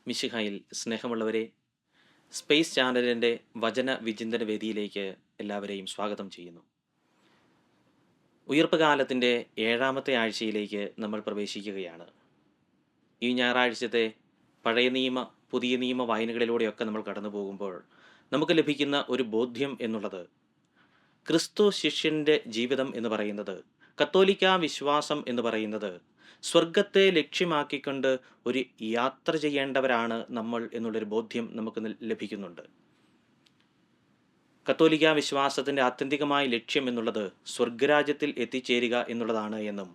മിശിഹായിൽ സ്നേഹമുള്ളവരെ, സ്പേസ് ചാനലിൻ്റെ വചന വിചിന്തന വേദിയിലേക്ക് എല്ലാവരെയും സ്വാഗതം ചെയ്യുന്നു. ഉയിർപ്പ് കാലത്തിൻ്റെ 7ാമത്തെ ആഴ്ചയിലേക്ക് നമ്മൾ പ്രവേശിക്കുകയാണ്. ഈ ഞായറാഴ്ചത്തെ പഴയ നിയമ പുതിയ നിയമ വായനകളിലൂടെയൊക്കെ നമ്മൾ കടന്നു പോകുമ്പോൾ നമുക്ക് ലഭിക്കുന്ന ഒരു ബോധ്യം എന്നുള്ളത്, ക്രിസ്തു ശിഷ്യൻ്റെ ജീവിതം എന്ന് പറയുന്നത്, കത്തോലിക്കാ വിശ്വാസം എന്ന് പറയുന്നത് സ്വർഗത്തെ ലക്ഷ്യമാക്കിക്കൊണ്ട് ഒരു യാത്ര ചെയ്യേണ്ടവരാണ് നമ്മൾ എന്നുള്ളൊരു ബോധ്യം നമുക്ക് ലഭിക്കുന്നുണ്ട്. കത്തോലിക്കാ വിശ്വാസത്തിൻ്റെ ആത്യന്തികമായ ലക്ഷ്യം എന്നുള്ളത് സ്വർഗരാജ്യത്തിൽ എത്തിച്ചേരുക എന്നുള്ളതാണ് എന്നും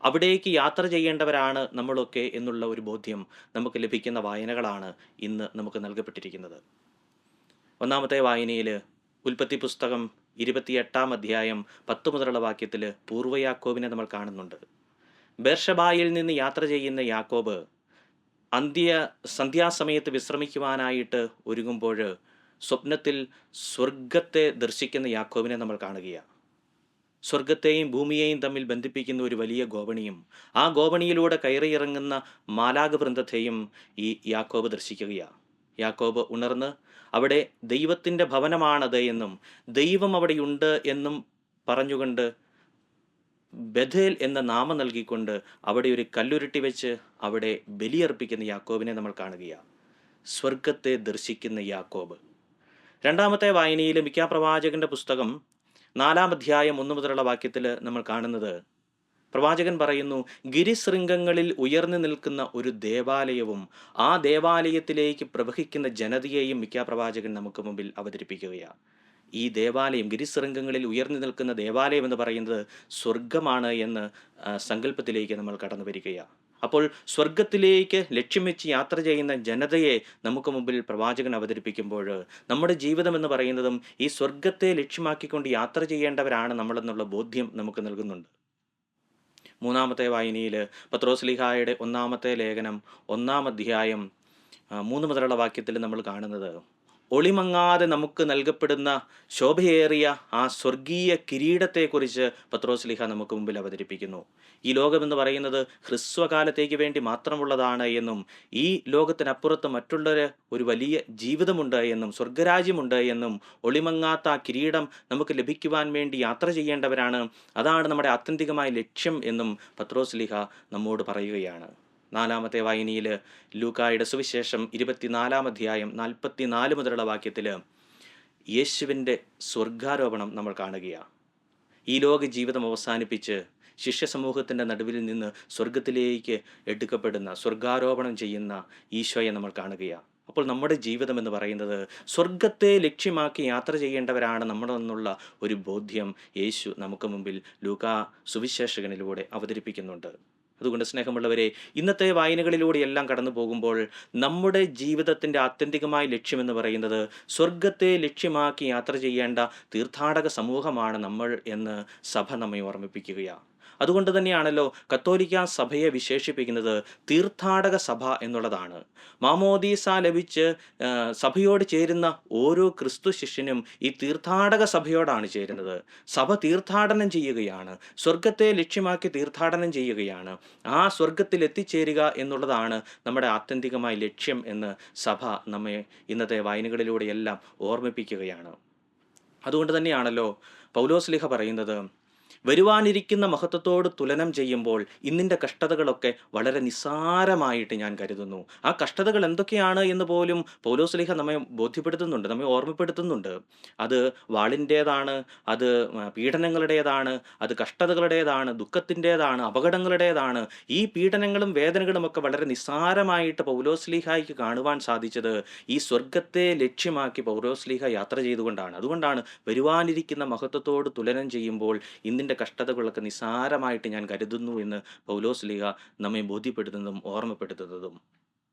അവിടേക്ക് യാത്ര ചെയ്യേണ്ടവരാണ് നമ്മളൊക്കെ എന്നുള്ള ഒരു ബോധ്യം നമുക്ക് ലഭിക്കുന്ന വായനകളാണ് ഇന്ന് നമുക്ക് നൽകപ്പെട്ടിരിക്കുന്നത്. ഒന്നാമത്തെ വായനയിൽ ഉൽപ്പത്തി പുസ്തകം 28-ാം അധ്യായം 10 മുതലുള്ള വാക്യത്തിൽ പൂർവ്വ യാക്കോബിനെ നമ്മൾ കാണുന്നുണ്ട്. ബേർഷബായിൽ നിന്ന് യാത്ര ചെയ്യുന്ന യാക്കോബ് സന്ധ്യാസമയത്ത് വിശ്രമിക്കുവാനായിട്ട് ഒരുങ്ങുമ്പോൾ സ്വപ്നത്തിൽ സ്വർഗത്തെ ദർശിക്കുന്ന യാക്കോബിനെ നമ്മൾ കാണുകയാണ്. സ്വർഗത്തെയും ഭൂമിയെയും തമ്മിൽ ബന്ധിപ്പിക്കുന്ന ഒരു വലിയ ഗോവണിയും ആ ഗോവണിയിലൂടെ കയറിയിറങ്ങുന്ന മാലാഖവൃന്ദത്തെയും ഈ യാക്കോബ് ദർശിക്കുകയാണ്. യാക്കോബ് ഉണർന്ന് അവിടെ ദൈവത്തിൻ്റെ ഭവനമാണത് എന്നും ദൈവം അവിടെയുണ്ട് എന്നും പറഞ്ഞുകൊണ്ട് ബഥേൽ എന്ന നാമം നൽകിക്കൊണ്ട് അവിടെ ഒരു കല്ലുരുട്ടി വെച്ച് അവിടെ ബലിയർപ്പിക്കുന്ന യാക്കോബിനെ നമ്മൾ കാണുകയാണ്. സ്വർഗത്തെ ദർശിക്കുന്ന യാക്കോബ്. രണ്ടാമത്തെ വായനയിൽ മിക്ക പ്രവാചകന്റെ പുസ്തകം 4-ാം അധ്യായം 1 മുതലുള്ള വാക്യത്തിൽ നമ്മൾ കാണുന്നത്, പ്രവാചകൻ പറയുന്നു, ഗിരിശൃംഗങ്ങളിൽ ഉയർന്നു നിൽക്കുന്ന ഒരു ദേവാലയവും ആ ദേവാലയത്തിലേക്ക് പ്രവഹിക്കുന്ന ജനതയെയും മിക്ക പ്രവാചകൻ നമുക്ക് മുമ്പിൽ അവതരിപ്പിക്കുകയാണ്. ഈ ദേവാലയം, ഗിരിശൃംഗങ്ങളിൽ ഉയർന്നു നിൽക്കുന്ന ദേവാലയം എന്ന് പറയുന്നത് സ്വർഗമാണ് എന്ന് സങ്കല്പത്തിലേക്ക് നമ്മൾ കടന്നു വരികയാണ്. അപ്പോൾ സ്വർഗത്തിലേക്ക് ലക്ഷ്യം വെച്ച് യാത്ര ചെയ്യുന്ന ജനതയെ നമുക്ക് മുമ്പിൽ പ്രവാചകൻ അവതരിപ്പിക്കുമ്പോൾ നമ്മുടെ ജീവിതം എന്ന് പറയുന്നതും ഈ സ്വർഗത്തെ ലക്ഷ്യമാക്കിക്കൊണ്ട് യാത്ര ചെയ്യേണ്ടവരാണ് നമ്മളെന്നുള്ള ബോധ്യം നമുക്ക് നൽകുന്നുണ്ട്. മൂന്നാമത്തെ വായനയിൽ പത്രോസ്ലീഹായുടെ 1-ാമത്തെ ലേഖനം 1-ാം അധ്യായം 3 മുതലുള്ള വാക്യത്തിൽ നമ്മൾ കാണുന്നത്, ഒളിമങ്ങാതെ നമുക്ക് നൽകപ്പെടുന്ന ശോഭയേറിയ ആ സ്വർഗീയ കിരീടത്തെക്കുറിച്ച് പത്രോസ്ലീഹ നമുക്ക് മുമ്പിൽ അവതരിപ്പിക്കുന്നു. ഈ ലോകമെന്ന് പറയുന്നത് ഹ്രസ്വകാലത്തേക്ക് വേണ്ടി മാത്രമുള്ളതാണ് എന്നും ഈ ലോകത്തിനപ്പുറത്ത് മറ്റുള്ളൊരു ഒരു വലിയ ജീവിതമുണ്ട് എന്നും സ്വർഗരാജ്യമുണ്ട് എന്നും ഒളിമങ്ങാത്ത ആ കിരീടം നമുക്ക് ലഭിക്കുവാൻ വേണ്ടി യാത്ര ചെയ്യേണ്ടവരാണ്, അതാണ് നമ്മുടെ ആത്യന്തികമായ ലക്ഷ്യം എന്നും പത്രോസ്ലീഹ നമ്മോട് പറയുകയാണ്. 4-ാമത്തെ വായനയിൽ ലൂക്കായുടെ സുവിശേഷം 24-ാം അധ്യായം 44 മുതലുള്ള വാക്യത്തിൽ യേശുവിൻ്റെ സ്വർഗാരോപണം നമ്മൾ കാണുകയാണ്. ഈ ലോക ജീവിതം അവസാനിപ്പിച്ച് ശിഷ്യ സമൂഹത്തിൻ്റെ നടുവിൽ നിന്ന് സ്വർഗത്തിലേക്ക് എടുക്കപ്പെടുന്ന, സ്വർഗാരോപണം ചെയ്യുന്ന ഈശോയെ നമ്മൾ കാണുകയാണ്. അപ്പോൾ നമ്മുടെ ജീവിതം എന്ന് പറയുന്നത് സ്വർഗത്തെ ലക്ഷ്യമാക്കി യാത്ര ചെയ്യേണ്ടവരാണ് നമ്മളെന്നുള്ള ഒരു ബോധ്യം യേശു നമുക്ക് മുമ്പിൽ ലൂക്കാ സുവിശേഷകനിലൂടെ അവതരിപ്പിക്കുന്നുണ്ട്. അതുകൊണ്ട് സ്നേഹമുള്ളവരെ, ഇന്നത്തെ വായനകളിലൂടെയെല്ലാം കടന്നു പോകുമ്പോൾ നമ്മുടെ ജീവിതത്തിൻ്റെ ആത്യന്തികമായ ലക്ഷ്യമെന്ന് പറയുന്നത് സ്വർഗത്തെ ലക്ഷ്യമാക്കി യാത്ര ചെയ്യേണ്ട തീർത്ഥാടക സമൂഹമാണ് നമ്മൾ എന്ന് സഭ നമ്മെ ഓർമ്മിപ്പിക്കുകയാണ്. അതുകൊണ്ട് തന്നെയാണല്ലോ കത്തോലിക്ക സഭയെ വിശേഷിപ്പിക്കുന്നത് തീർത്ഥാടക സഭ എന്നുള്ളതാണ്. മാമോദീസ ലഭിച്ച് സഭയോട് ചേരുന്ന ഓരോ ക്രിസ്തു ശിഷ്യനും ഈ തീർത്ഥാടക സഭയോടാണ് ചേരുന്നത്. സഭ തീർത്ഥാടനം ചെയ്യുകയാണ്, സ്വർഗത്തെ ലക്ഷ്യമാക്കി തീർത്ഥാടനം ചെയ്യുകയാണ്. ആ സ്വർഗത്തിൽ എത്തിച്ചേരുക എന്നുള്ളതാണ് നമ്മുടെ ആത്യന്തികമായ ലക്ഷ്യം എന്ന് സഭ നമ്മെ ഇന്നത്തെ വായനകളിലൂടെയെല്ലാം ഓർമ്മിപ്പിക്കുകയാണ്. അതുകൊണ്ട് തന്നെയാണല്ലോ പൗലോസ്ലീഹ പറയുന്നത്, വരുവാനിരിക്കുന്ന മഹത്വത്തോട് തുലനം ചെയ്യുമ്പോൾ ഇന്നിൻ്റെ കഷ്ടതകളൊക്കെ വളരെ നിസ്സാരമായിട്ട് ഞാൻ കരുതുന്നു. ആ കഷ്ടതകൾ എന്തൊക്കെയാണ് എന്ന് പോലും പൗലോസ്ലീഹ നമ്മെ ബോധ്യപ്പെടുത്തുന്നുണ്ട്, നമ്മെ ഓർമ്മപ്പെടുത്തുന്നുണ്ട്. അത് വാളിൻ്റേതാണ്, അത് പീഡനങ്ങളുടേതാണ്, അത് കഷ്ടതകളുടേതാണ്, ദുഃഖത്തിൻ്റേതാണ്, അപകടങ്ങളുടേതാണ്. ഈ പീഡനങ്ങളും വേദനകളും ഒക്കെ വളരെ നിസ്സാരമായിട്ട് പൗലോസ്ലീഹായ്ക്ക് കാണുവാൻ സാധിച്ചത് ഈ സ്വർഗത്തെ ലക്ഷ്യമാക്കി പൗലോസ്ലീഹ യാത്ര ചെയ്തുകൊണ്ടാണ്. അതുകൊണ്ടാണ് വരുവാനിരിക്കുന്ന മഹത്വത്തോട് തുലനം ചെയ്യുമ്പോൾ ഇന്നിൻ്റെ കഷ്ടതകളൊക്കെ നിസ്സാരമായിട്ട് ഞാൻ കരുതുന്നു എന്ന് പൗലോസ്ലീഹ നമ്മെ ബോധ്യപ്പെടുത്തുന്നതും ഓർമ്മപ്പെടുത്തുന്നതും.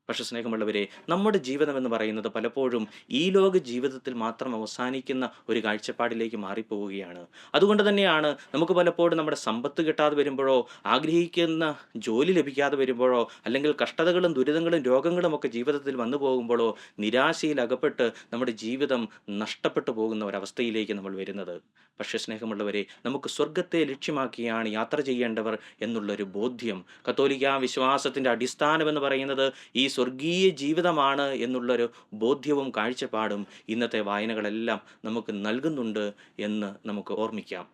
പക്ഷേ സ്നേഹമുള്ളവരെ, നമ്മുടെ ജീവിതം എന്ന് പറയുന്നത് പലപ്പോഴും ഈ ലോക ജീവിതത്തിൽ മാത്രം അവസാനിക്കുന്ന ഒരു കാഴ്ചപ്പാടിലേക്ക് മാറിപ്പോവുകയാണ്. അതുകൊണ്ട് തന്നെയാണ് നമുക്ക് പലപ്പോഴും നമ്മുടെ സമ്പത്ത് കിട്ടാതെ വരുമ്പോഴോ, ആഗ്രഹിക്കുന്ന ജോലി ലഭിക്കാതെ വരുമ്പോഴോ, അല്ലെങ്കിൽ കഷ്ടതകളും ദുരിതങ്ങളും രോഗങ്ങളും ഒക്കെ ജീവിതത്തിൽ വന്നു പോകുമ്പോഴോ നിരാശയിൽ അകപ്പെട്ട് നമ്മുടെ ജീവിതം നഷ്ടപ്പെട്ടു പോകുന്ന ഒരവസ്ഥയിലേക്ക് നമ്മൾ വരുന്നത്. പക്ഷേ സ്നേഹമുള്ളവരെ, നമുക്ക് സ്വർഗത്തെ ലക്ഷ്യമാക്കിയാണ് യാത്ര ചെയ്യേണ്ടവർ എന്നുള്ളൊരു ബോധ്യം, കത്തോലിക്കാ വിശ്വാസത്തിൻ്റെ അടിസ്ഥാനം എന്ന് പറയുന്നത് ഈ സ്വർഗീയ ജീവിതമാണ് എന്നുള്ളൊരു ബോധ്യവും കാഴ്ചപ്പാടും ഇന്നത്തെ വായനകളെല്ലാം നമുക്ക് നൽകുന്നുണ്ട് എന്ന് നമുക്ക് ഓർമ്മിക്കാം.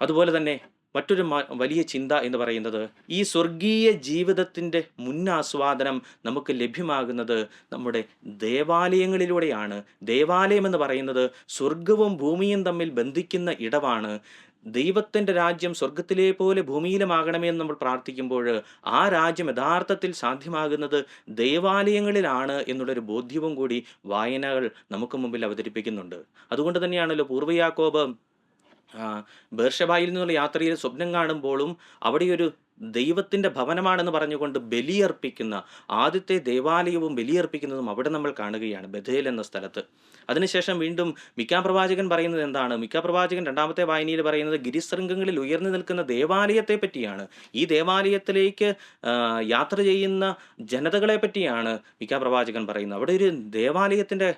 അതുപോലെ തന്നെ മറ്റൊരു വലിയ ചിന്ത എന്ന് പറയുന്നത്, ഈ സ്വർഗീയ ജീവിതത്തിൻ്റെ മുന്നാസ്വാദനം നമുക്ക് ലഭ്യമാകുന്നത് നമ്മുടെ ദേവാലയങ്ങളിലൂടെയാണ്. ദേവാലയം എന്ന് പറയുന്നത് സ്വർഗവും ഭൂമിയും തമ്മിൽ ബന്ധിക്കുന്ന ഇടമാണ്. ദൈവത്തിൻ്റെ രാജ്യം സ്വർഗത്തിലെ പോലെ ഭൂമിയിലുമാകണമേ എന്ന് നമ്മൾ പ്രാർത്ഥിക്കുമ്പോൾ ആ രാജ്യം യഥാർത്ഥത്തിൽ സാധ്യമാകുന്നത് ദേവാലയങ്ങളിലാണ് എന്നുള്ളൊരു ബോധ്യവും കൂടി വായനകൾ നമുക്ക് മുമ്പിൽ അവതരിപ്പിക്കുന്നുണ്ട്. അതുകൊണ്ട് തന്നെയാണല്ലോ പൂർവ്വ യാക്കോബ് ബേർഷബായിൽ നിന്നുള്ള യാത്രയിൽ സ്വപ്നം കാണുമ്പോഴും അവിടെയൊരു ദൈവത്തിൻ്റെ ഭവനമാണെന്ന് പറഞ്ഞുകൊണ്ട് ബലിയർപ്പിക്കുന്ന ആദ്യത്തെ ദേവാലയവും ബലിയർപ്പിക്കുന്നതും അവിടെ നമ്മൾ കാണുകയാണ്, ബഥേൽ എന്ന സ്ഥലത്ത്. അതിനുശേഷം വീണ്ടും മിക്കാ പ്രവാചകൻ പറയുന്നത് എന്താണ്? മിക്കാ പ്രവാചകൻ രണ്ടാമത്തെ വായനയിൽ പറയുന്നത് ഗിരിശൃംഗങ്ങളിൽ ഉയർന്നു നിൽക്കുന്ന ദേവാലയത്തെ പറ്റിയാണ്. ഈ ദേവാലയത്തിലേക്ക് യാത്ര ചെയ്യുന്ന ജനതകളെ പറ്റിയാണ് മിക്കാ പ്രവാചകൻ പറയുന്നത്. അവിടെ ഒരു ദേവാലയത്തിൻ്റെ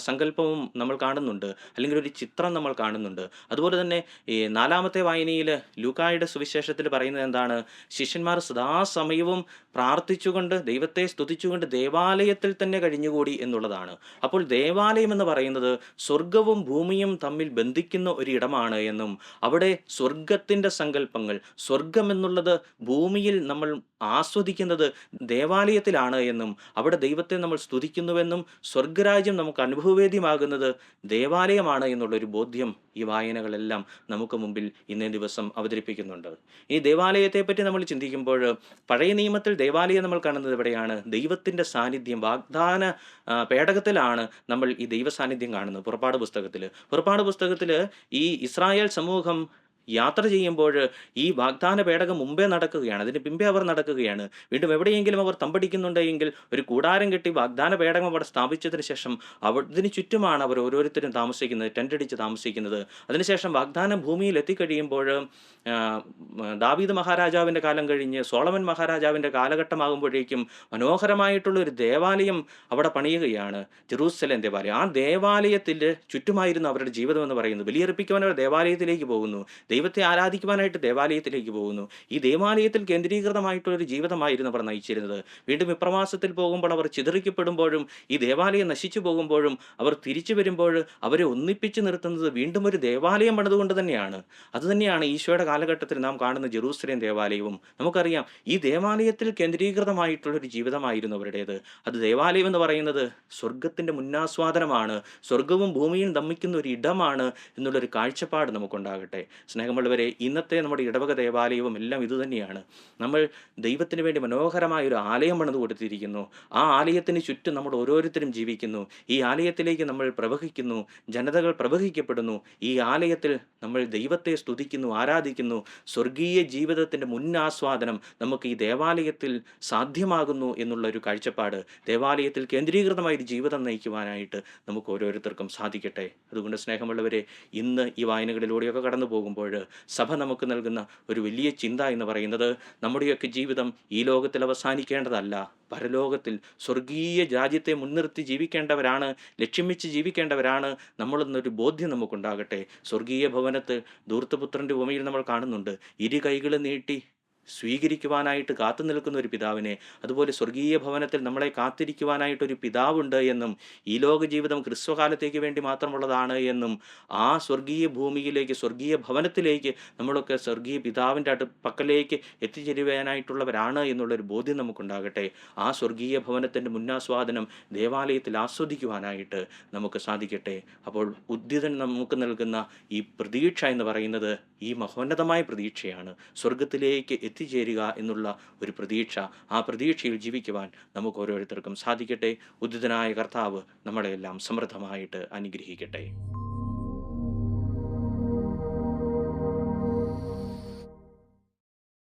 സങ്കല്പവും നമ്മൾ കാണുന്നുണ്ട്, അല്ലെങ്കിൽ ഒരു ചിത്രം നമ്മൾ കാണുന്നുണ്ട്. അതുപോലെ തന്നെ ഈ നാലാമത്തെ വായനയിൽ ലൂക്കായുടെ സുവിശേഷത്തിൽ പറയുന്നത് എന്താണ്? ശിഷ്യന്മാർ സദാസമയവും പ്രാർത്ഥിച്ചുകൊണ്ട് ദൈവത്തെ സ്തുതിച്ചുകൊണ്ട് ദേവാലയത്തിൽ തന്നെ കഴിഞ്ഞുകൂടി എന്നുള്ളതാണ്. അപ്പോൾ ദേവാലയം എന്ന് പറയുന്നത് സ്വർഗവും ഭൂമിയും തമ്മിൽ ബന്ധിക്കുന്ന ഒരു ഇടമാണ് എന്നും അവിടെ സ്വർഗത്തിൻ്റെ സങ്കല്പങ്ങൾ, സ്വർഗം എന്നുള്ളത് ഭൂമിയിൽ നമ്മൾ ആസ്വദിക്കുന്നത് ദേവാലയത്തിലാണ് എന്നും അവിടെ ദൈവത്തെ നമ്മൾ സ്തുതിക്കുന്നുവെന്നും സ്വർഗരാജ്യം നമുക്ക് അനുഭവവേദ്യമാകുന്നത് ദേവാലയമാണ് എന്നുള്ളൊരു ബോധ്യം ഈ വായനകളെല്ലാം നമുക്ക് മുമ്പിൽ ഇന്നേ ദിവസം അവതരിപ്പിക്കുന്നുണ്ട്. ഈ ദേവാലയത്തെപ്പറ്റി നമ്മൾ ചിന്തിക്കുമ്പോൾ പഴയ നിയമത്തിൽ ദേവാലയം നമ്മൾ കാണുന്നത് എവിടെയാണ്? ദൈവത്തിൻ്റെ സാന്നിധ്യം വാഗ്ദാന പേടകത്തിലാണ് നമ്മൾ ഈ ദൈവ സാന്നിധ്യം കാണുന്നത്. പുറപ്പാട് പുസ്തകത്തിൽ ഈ ഇസ്രായേൽ സമൂഹം യാത്ര ചെയ്യുമ്പോൾ ഈ വാഗ്ദാന പേടകം മുമ്പേ നടക്കുകയാണ്, അതിന് പിമ്പേ അവർ നടക്കുകയാണ്. വീണ്ടും എവിടെയെങ്കിലും അവർ തമ്പടിക്കുന്നുണ്ടെങ്കിൽ ഒരു കൂടാരം കെട്ടി വാഗ്ദാന പേടകം അവിടെ സ്ഥാപിച്ചതിന് ശേഷം ഇതിന് ചുറ്റുമാണ് അവർ ഓരോരുത്തരും താമസിക്കുന്നത്, ടെൻ്റടിച്ച് താമസിക്കുന്നത്. അതിനുശേഷം വാഗ്ദാന ഭൂമിയിൽ എത്തിക്കഴിയുമ്പോൾ ദാവീദ് മഹാരാജാവിൻ്റെ കാലം കഴിഞ്ഞ് സോളമൻ മഹാരാജാവിൻ്റെ കാലഘട്ടമാകുമ്പോഴേക്കും മനോഹരമായിട്ടുള്ള ഒരു ദേവാലയം അവിടെ പണിയുകയാണ്, ജെറൂസലേം ദേവാലയം. ആ ദേവാലയത്തിൽ ചുറ്റുമായിരുന്നു അവരുടെ ജീവിതം എന്ന് പറയുന്നത്. ബലിയർപ്പിക്കുവാൻ അവർ ദേവാലയത്തിലേക്ക് പോകുന്നു, ദൈവത്തെ ആരാധിക്കുവാനായിട്ട് ദേവാലയത്തിലേക്ക് പോകുന്നു. ഈ ദേവാലയത്തിൽ കേന്ദ്രീകൃതമായിട്ടുള്ളൊരു ജീവിതമായിരുന്നു അവർ നയിച്ചിരുന്നത്. വീണ്ടും വിപ്രവാസത്തിൽ പോകുമ്പോൾ അവർ ചിതറിക്കപ്പെടുമ്പോഴും ഈ ദേവാലയം നശിച്ചു പോകുമ്പോഴും അവർ തിരിച്ചു വരുമ്പോൾ അവരെ ഒന്നിപ്പിച്ച് നിർത്തുന്നത് വീണ്ടും ഒരു ദേവാലയം പണിതുകൊണ്ട് തന്നെയാണ്. അതുതന്നെയാണ് ഈശോയുടെ കാലഘട്ടത്തിൽ നാം കാണുന്ന ജെറൂസലേം ദേവാലയവും. നമുക്കറിയാം ഈ ദേവാലയത്തിൽ കേന്ദ്രീകൃതമായിട്ടുള്ളൊരു ജീവിതമായിരുന്നു അവരുടേത്. അത് ദേവാലയം എന്ന് പറയുന്നത് സ്വർഗത്തിൻ്റെ മുന്നാസ്വാദനമാണ്, സ്വർഗവും ഭൂമിയും തമ്മിക്കുന്ന ഒരു ഇടമാണ് എന്നുള്ളൊരു കാഴ്ചപ്പാട് നമുക്കുണ്ടാകട്ടെ. സ്നേഹമുള്ളവരെ, ഇന്നത്തെ നമ്മുടെ ഇടവക ദേവാലയവും എല്ലാം ഇതുതന്നെയാണ്. നമ്മൾ ദൈവത്തിന് വേണ്ടി മനോഹരമായൊരു ആലയം പണിത് കൊടുത്തിരിക്കുന്നു. ആ ആലയത്തിന് ചുറ്റും നമ്മൾ ഓരോരുത്തരും ജീവിക്കുന്നു. ഈ ആലയത്തിലേക്ക് നമ്മൾ പ്രവഹിക്കുന്നു, ജനതകൾ പ്രവഹിക്കപ്പെടുന്നു. ഈ ആലയത്തിൽ നമ്മൾ ദൈവത്തെ സ്തുതിക്കുന്നു, ആരാധിക്കുന്നു. സ്വർഗീയ ജീവിതത്തിൻ്റെ മുന്നാസ്വാദനം നമുക്ക് ഈ ദേവാലയത്തിൽ സാധ്യമാകുന്നു എന്നുള്ളൊരു കാഴ്ചപ്പാട്, ദേവാലയത്തിൽ കേന്ദ്രീകൃതമായൊരു ജീവിതം നയിക്കുവാനായിട്ട് നമുക്ക് ഓരോരുത്തർക്കും സാധിക്കട്ടെ. അതുകൊണ്ട് സ്നേഹമുള്ളവരെ, ഇന്ന് ഈ വായനകളിലൂടെയൊക്കെ കടന്നു പോകുമ്പോൾ സഭ നമുക്ക് നൽകുന്ന ഒരു വലിയ ചിന്ത എന്ന് പറയുന്നത്, നമ്മുടെയൊക്കെ ജീവിതം ഈ ലോകത്തിൽ അവസാനിക്കേണ്ടതല്ല, പരലോകത്തിൽ സ്വർഗീയ രാജ്യത്തെ മുൻനിർത്തി ജീവിക്കേണ്ടവരാണ്, ലക്ഷ്യം വെച്ച് ജീവിക്കേണ്ടവരാണ് നമ്മളെന്നൊരു ബോധ്യം നമുക്കുണ്ടാകട്ടെ. സ്വർഗീയ ഭവനത്തിൽ ധൂർത്തപുത്രൻ്റെ ഉപമയിൽ നമ്മൾ കാണുന്നുണ്ട്, ഇരു കൈകൾ നീട്ടി സ്വീകരിക്കുവാനായിട്ട് കാത്തു നിൽക്കുന്ന ഒരു പിതാവിനെ. അതുപോലെ സ്വർഗീയ ഭവനത്തിൽ നമ്മളെ കാത്തിരിക്കുവാനായിട്ടൊരു പിതാവുണ്ട് എന്നും ഈ ലോക ജീവിതം ക്രിസ്തുകാലത്തേക്ക് വേണ്ടി മാത്രമുള്ളതാണ് എന്നും ആ സ്വർഗീയ ഭൂമിയിലേക്ക്, സ്വർഗീയ ഭവനത്തിലേക്ക് നമ്മളൊക്കെ സ്വർഗീയ പിതാവിൻ്റെ പക്കലേക്ക് എത്തിച്ചേരുവാനായിട്ടുള്ളവരാണ് എന്നുള്ളൊരു ബോധ്യം നമുക്കുണ്ടാകട്ടെ. ആ സ്വർഗീയ ഭവനത്തിൻ്റെ മുന്നാസ്വാദനം ദേവാലയത്തിൽ ആസ്വദിക്കുവാനായിട്ട് നമുക്ക് സാധിക്കട്ടെ. അപ്പോൾ ഉദ്ധിതൻ നമുക്ക് നൽകുന്ന ഈ പ്രതീക്ഷ എന്ന് പറയുന്നത് ഈ മഹോന്നതമായ പ്രതീക്ഷയാണ്. സ്വർഗത്തിലേക്ക് എത്തിച്ചേരുക എന്നുള്ള ഒരു പ്രതീക്ഷ, ആ പ്രതീക്ഷയിൽ ജീവിക്കുവാൻ നമുക്ക് ഓരോരുത്തർക്കും സാധിക്കട്ടെ. ഉദ്ധിതനായ കർത്താവ് നമ്മളെല്ലാം സമൃദ്ധമായിട്ട് അനുഗ്രഹിക്കട്ടെ.